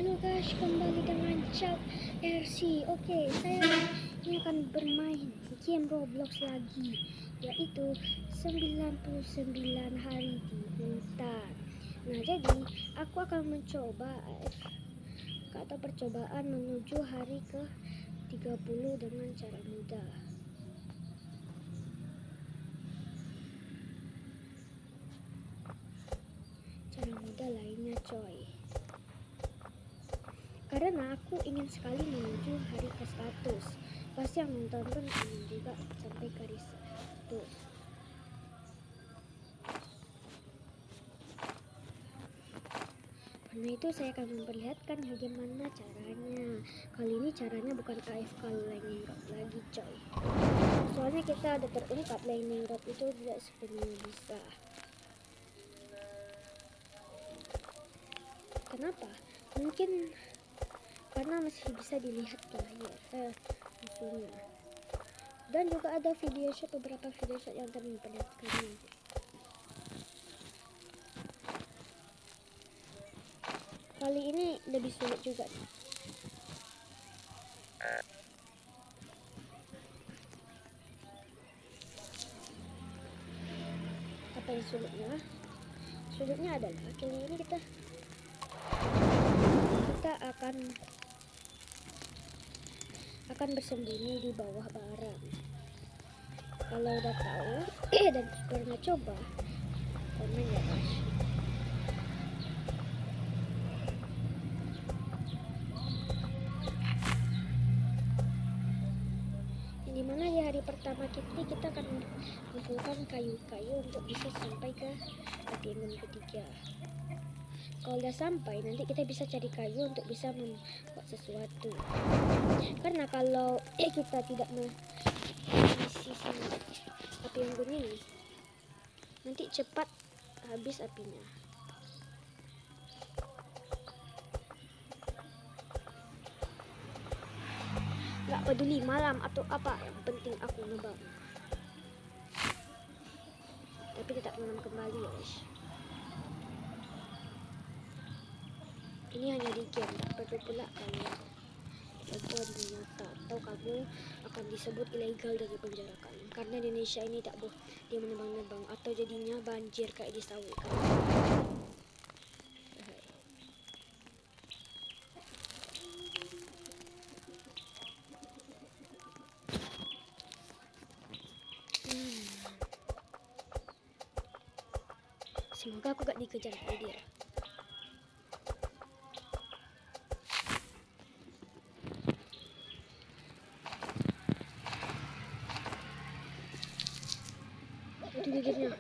Halo guys, kembali dengan Chat RC. Oke, saya ini akan bermain game Roblox lagi, yaitu 99 hari di hutan. Nah, jadi aku akan mencoba kata percobaan menuju hari ke 30 dengan cara mudah. Cara mudah lainnya coy. Karena aku ingin sekali menuju hari ke 100. Pasti yang nonton pun ingin juga sampai ke hari 100. Karena itu saya akan memperlihatkan bagaimana caranya. Kali ini caranya bukan AFK Lightning Rod lagi coy. Soalnya kita ada terungkap Lightning Rod itu tidak sepenuhnya bisa. Kenapa? Mungkin karena masih bisa dilihat player musuhnya. Dan juga ada video shot, beberapa video shot yang akan memperlihatkannya. Kali ini lebih sulit juga. Apa yang sulitnya? Sulitnya adalah kali ini kita akan bersembunyi di bawah barang. Kalau udah tahu dan pernah coba, komen ya guys. Dimana di hari pertama kita akan mengumpulkan kayu-kayu untuk bisa sampai ke achievement ketiga. Kalau udah sampai, nanti kita bisa cari kayu untuk bisa membuat sesuatu. Karena kalau kita tidak mengisi api unggun ini, nanti cepat habis apinya. Gak peduli malam atau apa, yang penting aku nebang. Tapi tetap menanam kembali ya guys. Ini hanya di game, tak perlu pula kalian lakukan di nyata, atau kamu akan disebut ilegal dari penjara kalian. Karena di Indonesia ini tak boleh dia menebang-nebang, atau jadinya banjir kayak di sawit kan. Semoga aku gak dikejar dia. Itu gigitnya.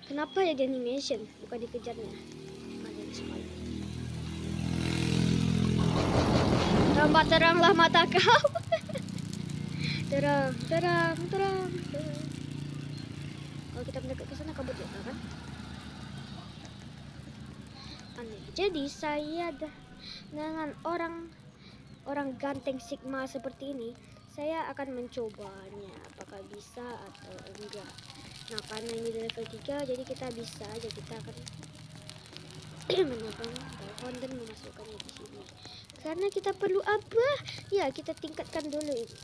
Kenapa ya di animation bukan dikejarnya? Ada sekali. Tampak teranglah mata kau. terang. Kalau kita mendekat ke sana kabut ya kan? Aneh. Jadi saya dengan orang ganteng Sigma seperti ini, saya akan mencobanya apakah bisa atau enggak. Nah, karena ini level 3, jadi kita bisa aja, kita akan menebang pohon dan memasukkannya di sini. Karena kita perlu apa? Ya, kita tingkatkan dulu ini.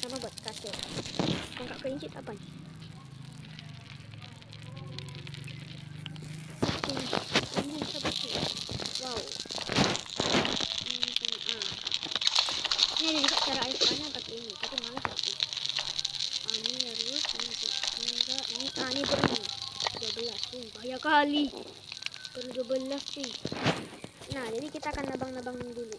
Sama buat kasir. Tangkap kelincit apa nih? Ini seperti wow. Ini ada juga cara AFK-nya pakai ini, tapi malas aku. Ini harus enggak ini perlu 12 bahaya kali. Perlu 12 sih. Nah, jadi kita akan nabang-nabang dulu.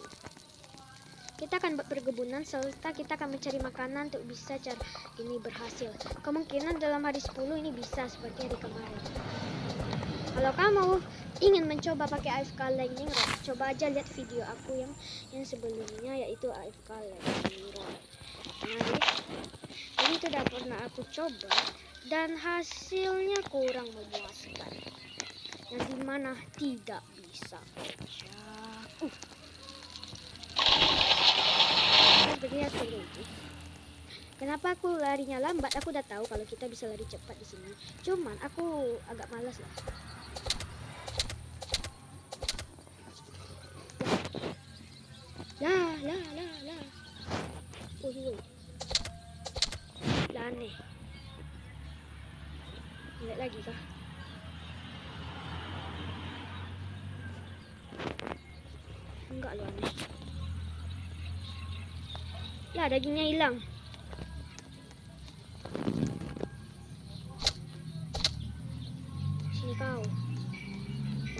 Kita akan buat perkebunan serta kita akan mencari makanan untuk bisa cari ini berhasil. Kemungkinan dalam hari 10 ini bisa seperti hari kemarin. Kalau kamu ingin mencoba pakai AFK Lightning Rod, coba aja lihat video aku yang sebelumnya, yaitu AFK Lightning Rod. Nah, jadi itu udah pernah aku coba dan hasilnya kurang memuaskan. Yang dimana tidak bisa terlihat seperti. Kenapa aku larinya lambat? Aku udah tahu kalau kita bisa lari cepat di sini. Cuman aku agak malas lah. Lihat lagi kah? Enggak loh, aneh. Lah dagingnya hilang. Sini kau.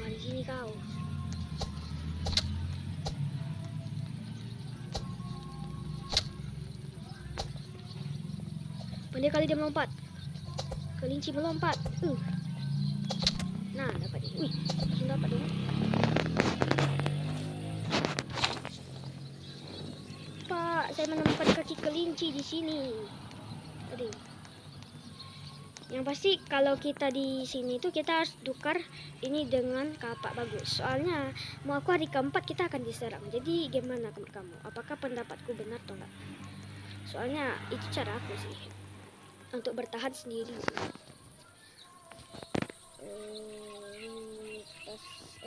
Mari sini kau. Pandai kali dia melompat. Kelinci melompat. Nah, dapat dia. Wih, langsung dapat dong. Pak, saya menemukan kaki kelinci di sini. Aduh. Yang pasti kalau kita di sini tuh kita harus tukar ini dengan kapak bagus. Soalnya mau aku hari keempat kita akan diserang. Jadi gimana menurut kamu? Apakah pendapatku benar atau enggak? Soalnya itu cara aku sih untuk bertahan sendiri sih.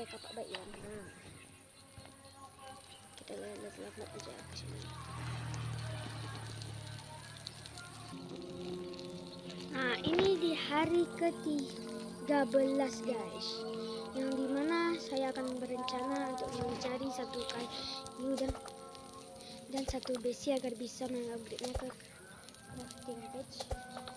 Kapak baik ya. Nah, kita lambat aja ke sini. Nah, ini di hari ke-13 guys, yang dimana saya akan berencana untuk mencari satu kayu dan satu besi agar bisa mengupgrade-nya ke crafting page 2.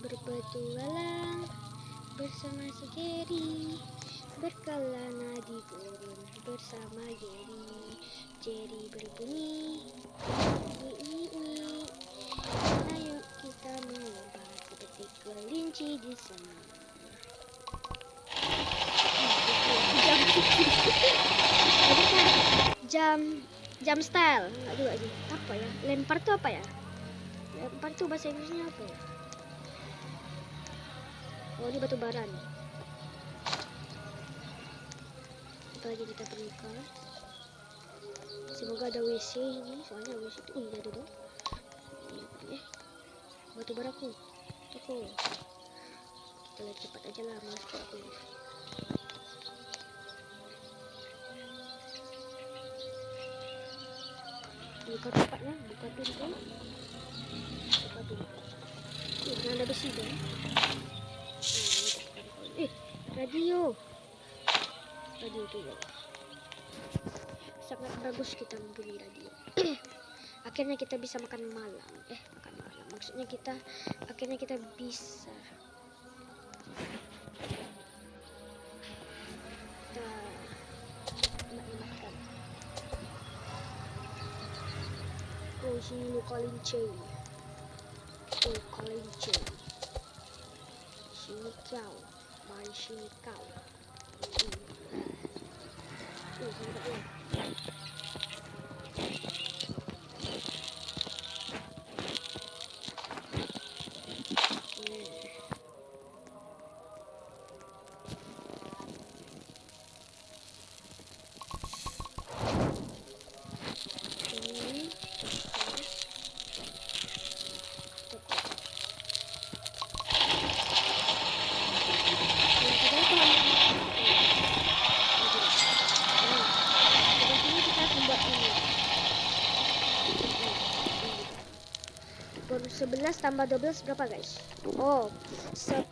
Berpetualang bersama si Jerry, berkelana di gurun bersama Jerry berbunyi ayo kita melompat seperti kelinci di sana. Jam style. Aduh, apa ya? Lempar tuh apa ya? Lempar tuh bahasa Inggrisnya apa ya? Oh, ini batu bara nih. Apa lagi kita perlukan? Semoga ada WC ini, soalnya WC itu ada dong. Batu baraku. Toko. Kita lihat cepat aja lah, masuk aku. Buka tempatnya, buka pintu. Buka pintu. Ada besi dong. Radio tuh ya. Sangat bagus kita mempunyai radio. Akhirnya kita bisa makan malam. Maksudnya akhirnya kita bisa makan. Oh, sini lu kelinci. Sini kau. Mari sini kau. Baru 11 tambah 12 berapa guys? Oh, 10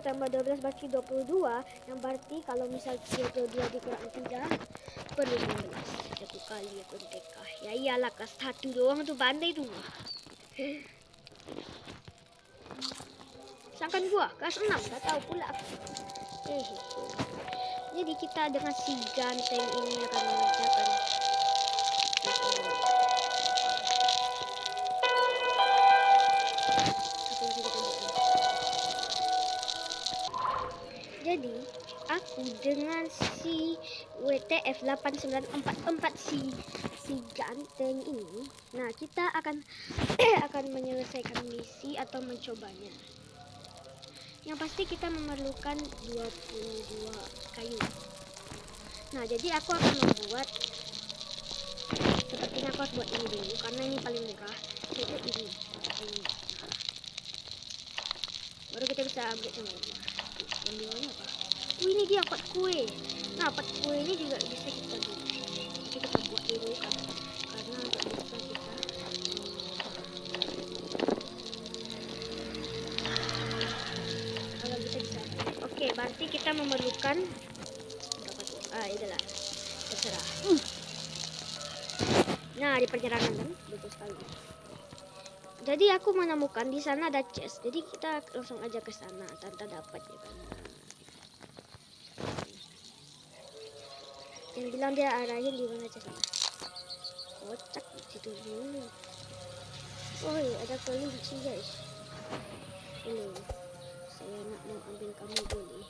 tambah 12 berarti 22. Yang berarti kalau misal 22 dikurang 3 perlu 19. Satu kali aku TK. Ya iyalah, kelas 1 doang tuh, pandai tuh. Sangkan gua kelas 6, gak tahu pula aku. Jadi kita dengan si ganteng ini akan mengerjakan jadi aku dengan si WTF 8944 si ganteng ini, nah kita akan akan menyelesaikan misi atau mencobanya. Yang pasti kita memerlukan 22 kayu. Nah, jadi aku akan membuat, sepertinya aku harus buat ini dulu karena ini paling murah. Yaitu ini. Nah, baru kita bisa upgrade yang lainnya. Yang bawahnya apa? Ini dia pot kue. Nah, pot kue ini juga bisa kita buat. Tapi kita buat dulu kan, karena untuk bisa kita kalau bisa. Oke, berarti kita memerlukan berapa tuh? Itulah terserah. Nah, di perjalanan kan betul sekali. Jadi aku menemukan di sana ada chest. Jadi kita langsung aja ke sana tanpa dapat ya kan. Yang bilang dia arahin di mana chestnya. Kocak di situ dulu. Oh iya, ada kelinci guys. Halo, saya nak mau ambil kamu boleh?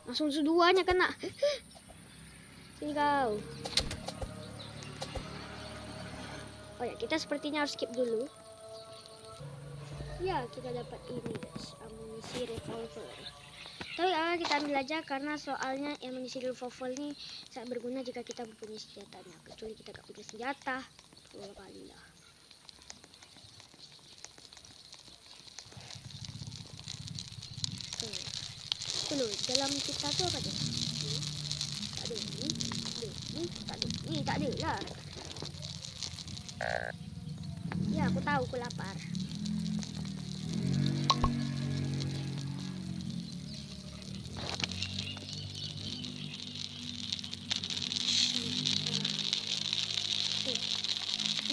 Langsung seduanya kena. Sini kau. Oh ya, kita sepertinya harus skip dulu. Ya, kita dapat ini guys, amunisi revolver. Tapi kita ambil aja karena soalnya amunisi revolver ini sangat berguna jika kita mempunyai senjatanya. Kecuali kita gak punya senjata, dua kali lah. Itu loh, dalam kita tuh apa tuh? Tak ada ini, tak ada ini, tak ada lah. Ya, aku tahu, aku lapar.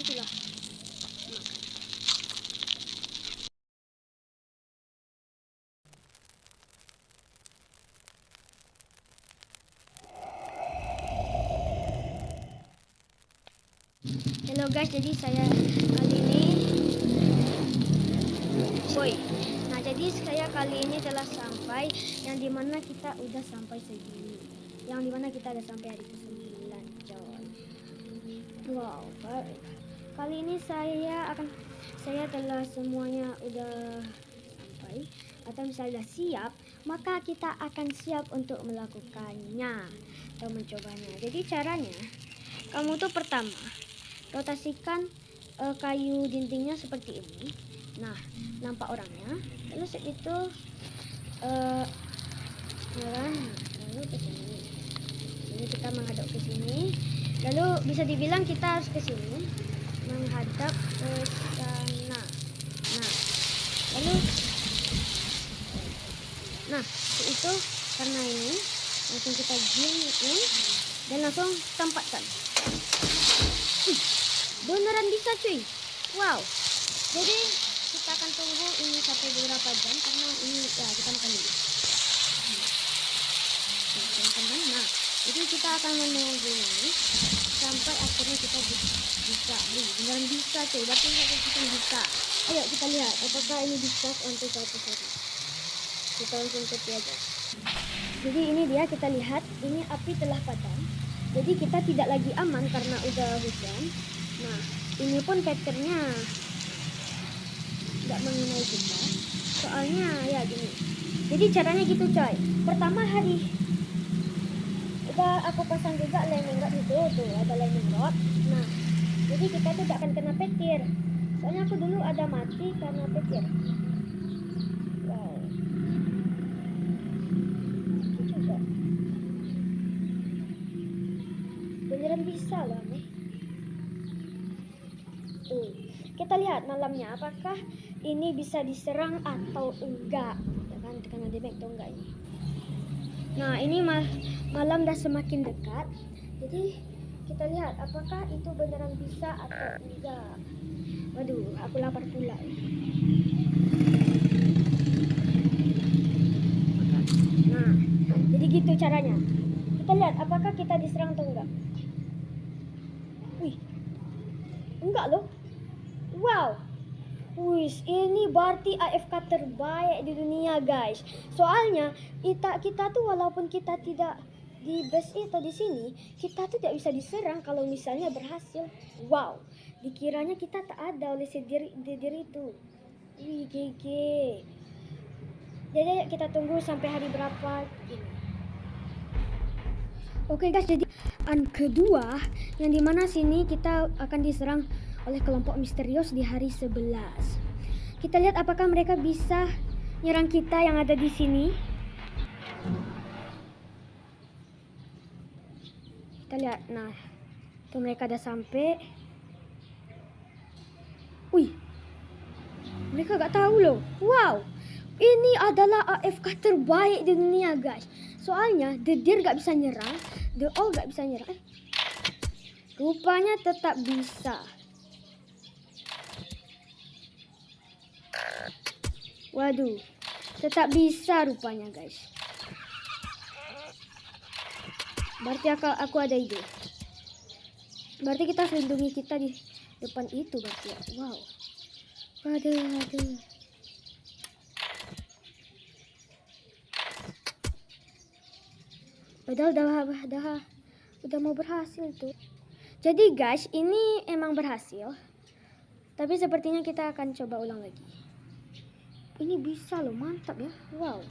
Itulah makan. Halo guys, jadi saya kali ini Nah, jadi saya kali ini telah sampai yang dimana kita udah sampai segini. Yang dimana kita udah sampai hari ke-9, coy. Wow, kali ini saya telah semuanya udah sampai atau misalnya siap, maka kita akan siap untuk melakukannya atau mencobanya. Jadi caranya, kamu tuh pertama rotasikan kayu dindingnya seperti ini. Nah, nampak orangnya. Lalu itu lalu ke sini. Ini kita menghadap ke sini. Lalu bisa dibilang kita harus ke sini, menghadap ke sana. Nah, lalu itu karena ini langsung kita zoom in dan langsung tempatkan. Beneran bisa cuy. Wow. Jadi kita akan tunggu ini sampai beberapa jam karena ini ya kita makan dulu. Nah, jadi kita akan menunggu ini sampai akhirnya kita bisa. Beneran bisa cuy. Berarti kita bisa. Ayo kita lihat apakah ini bisa untuk satu. Kita langsung cek aja. Jadi ini dia, kita lihat ini api telah padam. Jadi kita tidak lagi aman karena udah hujan. Nah, ini pun patternnya tidak mengenai kita. Soalnya ya gini. Jadi caranya gitu coy. Pertama hari udah aku pasang juga lightning rod itu tuh, ada lightning rod. Nah, jadi kita tuh tidak akan kena petir. Soalnya aku dulu ada mati karena petir. Wow. Itu juga. Beneran bisa loh nih. Tuh, kita lihat malamnya apakah ini bisa diserang atau enggak. Ya kan, tekan damage atau enggak ini. Nah, ini malam dah semakin dekat. Jadi kita lihat apakah itu beneran bisa atau enggak. Waduh, aku lapar pula. Nah, jadi gitu caranya. Kita lihat apakah kita diserang atau enggak. Wih, enggak loh. Wow. Wih, ini berarti AFK terbaik di dunia guys. Soalnya kita tuh walaupun kita tidak di base atau di sini, kita tuh tidak bisa diserang kalau misalnya berhasil. Wow, dikiranya kita tak ada oleh si diri itu. Wih, GG. Jadi kita tunggu sampai hari berapa ini. Oke guys, jadi kedua yang dimana sini kita akan diserang oleh kelompok misterius di hari 11. Kita lihat apakah mereka bisa nyerang kita yang ada di sini. Kita lihat, nah itu mereka udah sampai. Wih, mereka gak tahu loh. Wow, ini adalah AFK terbaik di dunia guys. Soalnya The Deer gak bisa nyerang, The Owl gak bisa nyerang. Rupanya tetap bisa. Waduh, tetap bisa rupanya guys. Berarti aku ada ide. Berarti kita harus lindungi kita di depan itu berarti ya. Wow. Waduh. Udah mau berhasil tuh. Jadi guys, ini emang berhasil. Tapi sepertinya kita akan coba ulang lagi. Ini bisa loh, mantap ya. Wow.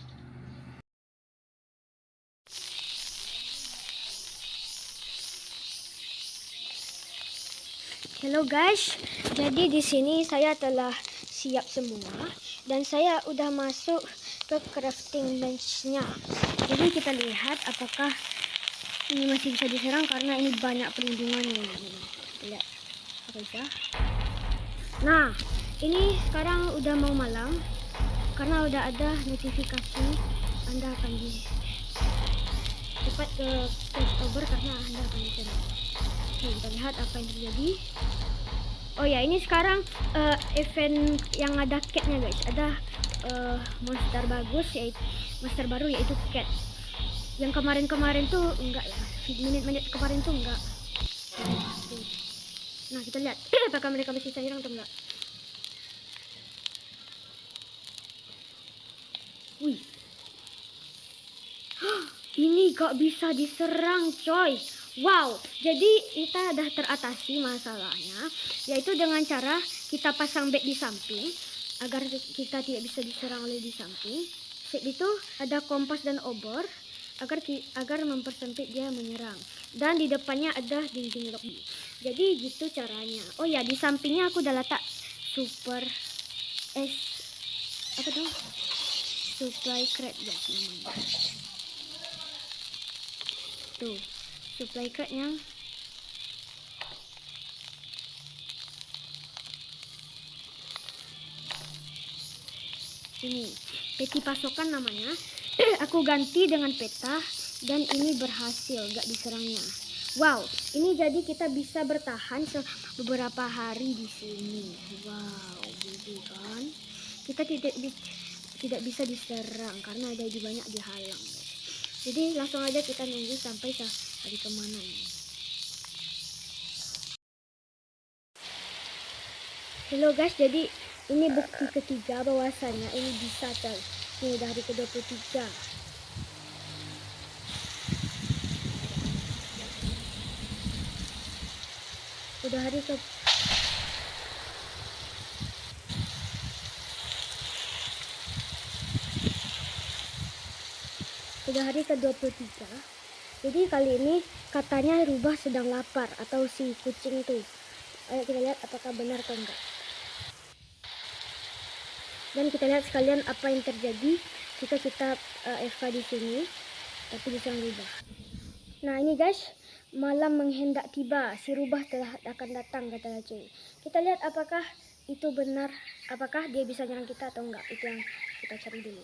Halo guys, jadi di sini saya telah siap semua dan saya udah masuk ke crafting bench-nya. Jadi kita lihat apakah ini masih bisa diserang karena ini banyak perlindungannya. Lihat, bisa. Nah, ini sekarang udah mau malam karena udah ada notifikasi Anda akan cepat ke Oktober karena Anda akan diserang. Oke, kita lihat apa yang terjadi. Oh ya, ini sekarang event yang ada catnya guys. Ada monster bagus, yaitu monster baru yaitu cat. Yang kemarin-kemarin tuh enggak ya. Menit-menit kemarin tuh enggak. Nah, kita lihat apakah mereka bisa nyerang atau enggak. Wih. Ini gak bisa diserang coy. Wow, jadi kita udah teratasi masalahnya, yaitu dengan cara kita pasang bed di samping agar kita tidak bisa diserang oleh di samping. Sip itu ada kompas dan obor agar mempersempit dia menyerang. Dan di depannya ada dinding lobby. Jadi gitu caranya. Oh ya, di sampingnya aku udah letak super apa tuh? Supply crate ya namanya. Tuh, supply crate-nya. Ini peti pasokan namanya. Aku ganti dengan peta dan ini berhasil gak diserangnya. Wow, ini jadi kita bisa bertahan beberapa hari di sini. Wow, gitu kan. Kita tidak bisa diserang karena ada banyak dihalang. Jadi langsung aja kita nunggu sampai hari kemana ini. Halo guys, jadi ini bukti ketiga bahwasannya ini bisa coy. Ini udah hari ke-23. Udah hari ke Udah hari ke-23. Jadi kali ini katanya rubah sedang lapar atau si kucing tuh. Ayo kita lihat apakah benar atau enggak. Dan kita lihat sekalian apa yang terjadi jika kita AFK di sini tapi bisa merubah. Nah ini guys, malam menghendak tiba, si rubah telah akan datang katanya cuy. Kita lihat apakah itu benar, apakah dia bisa nyerang kita atau enggak. Itu yang kita cari dulu.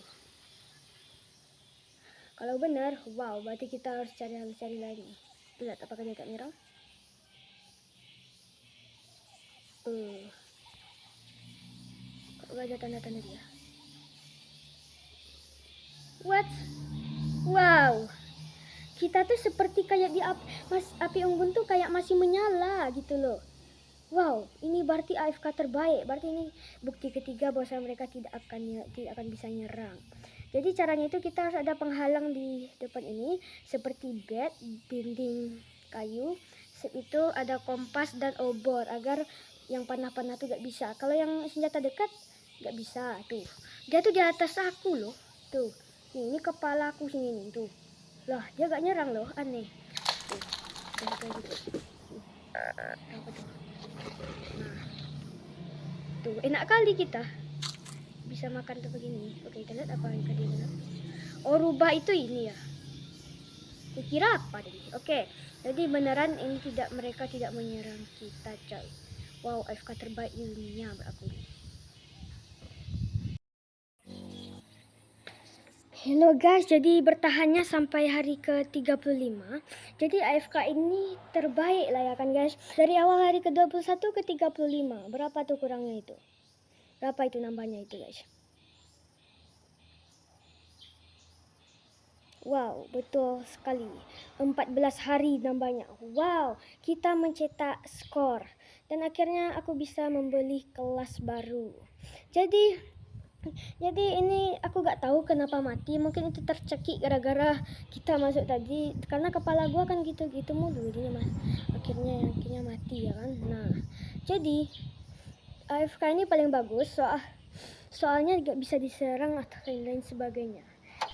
Kalau benar, wow, berarti kita harus cari lagi. Lihat apakah dia akan nyerang. Kok gak ada tanda-tanda dia? What? Wow, kita tuh seperti kayak di api unggun tuh kayak masih menyala gitu loh. Wow, ini berarti AFK terbaik. Berarti ini bukti ketiga bahwa mereka tidak akan bisa nyerang. Jadi caranya itu kita harus ada penghalang di depan ini seperti bed, dinding kayu. Sip itu ada kompas dan obor agar yang panah-panah tuh gak bisa. Kalau yang senjata dekat gak bisa tuh. Dia tuh di atas aku loh. Tuh, ini kepala aku sini nih, tuh. Lah, dia gak nyerang loh, aneh. Tuh, kayak gitu. Apa tuh? Nah, tuh, enak kali kita bisa makan tuh begini. Oke, kita lihat apa yang tadi benar. Oh, rubah itu ini ya. Kukira apa tadi? Oke, jadi beneran ini mereka tidak menyerang kita, coy. Wow, AFK terbaik di dunia aku. Hello guys, jadi bertahannya sampai hari ke-35. Jadi AFK ini terbaik lah ya kan guys. Dari awal hari ke-21 ke 35. Berapa tuh kurangnya itu? Berapa itu nambahnya itu guys? Wow, betul sekali. 14 hari nambahnya. Wow, kita mencetak skor. Dan akhirnya aku bisa membeli kelas baru. Jadi ini aku gak tahu kenapa mati. Mungkin itu tercekik gara-gara kita masuk tadi. Karena kepala gua kan gitu-gitu mulu. Jadi akhirnya mati ya kan. Nah, jadi AFK ini paling bagus soalnya gak bisa diserang atau lain-lain sebagainya.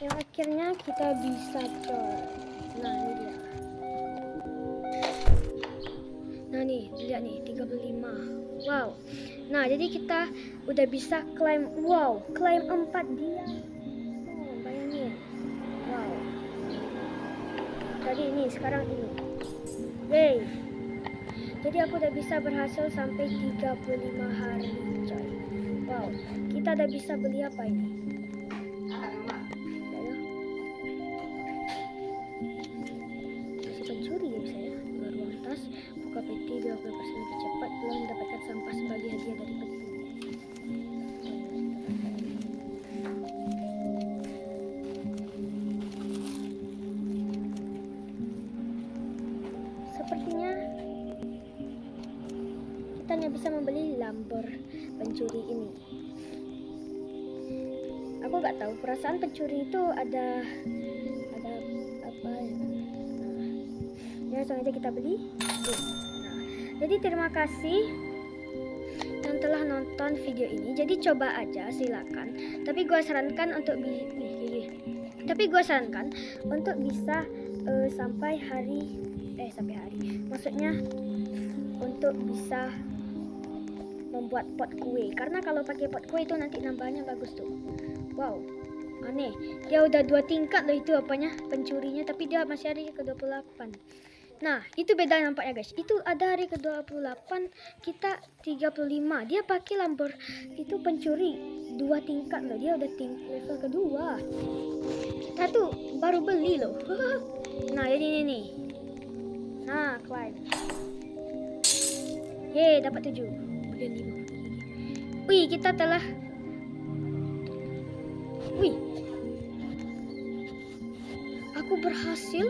Yang akhirnya kita bisa coy. Nah, ini dia. Nah nih, lihat nih 35. Wow. Nah, jadi kita udah bisa klaim. Wow, klaim 4 dia. Oh, bayangin. Wow. Jadi ini sekarang ini. Yeay. Jadi aku udah bisa berhasil sampai 35 hari, coy. Wow. Kita udah bisa beli apa ini? Masih pencuri ya bisa ya. Keluar uang tas, buka PT 20% lebih cepat, belum mendapatkan sampah sebagai hadiah dari peti. Sepertinya kita hanya bisa membeli Lambor pencuri ini. Aku gak tahu, perasaan pencuri itu ada apa ya. Nah, langsung aja kita beli. Nah, jadi terima kasih yang telah nonton video ini. Jadi coba aja, silakan. Tapi gue sarankan untuk bisa sampai hari. Maksudnya untuk bisa membuat pot kue. Karena kalau pakai pot kue itu nanti nambahnya bagus tuh. Wow, aneh. Dia udah 2 tingkat loh itu apanya pencurinya, tapi dia masih hari ke-28. Nah, itu beda nampaknya guys. Itu ada hari ke-28, kita 35. Dia pakai Lambor itu pencuri 2 tingkat loh. Dia udah level kedua. Kita tuh baru beli loh. Nah, jadi ini nih. Nah, climb. Yeay, dapat 7. Kemudian 5. Wih, kita telah. Wih. Aku berhasil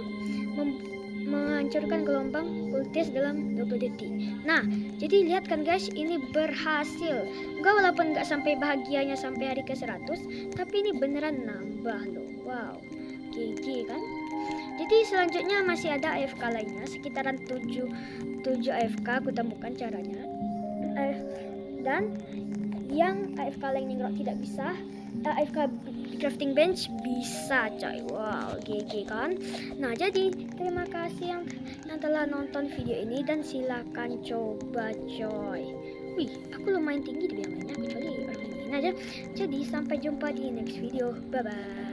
menghancurkan gelombang ultis dalam 20 detik. Nah, jadi lihat kan guys, ini berhasil. Enggak, walaupun nggak sampai bahagianya sampai hari ke-100, tapi ini beneran nambah loh. Wow, GG kan? Jadi selanjutnya masih ada AFK lainnya, sekitaran 7 AFK aku temukan caranya. Dan yang AFK lainnya tidak bisa, AFK crafting bench bisa coy. Wow, GG kan. Nah, jadi terima kasih yang telah nonton video ini dan silakan coba coy. Wih, aku lumayan tinggi di biasanya kecuali orang ini aja. Jadi sampai jumpa di next video. Bye bye.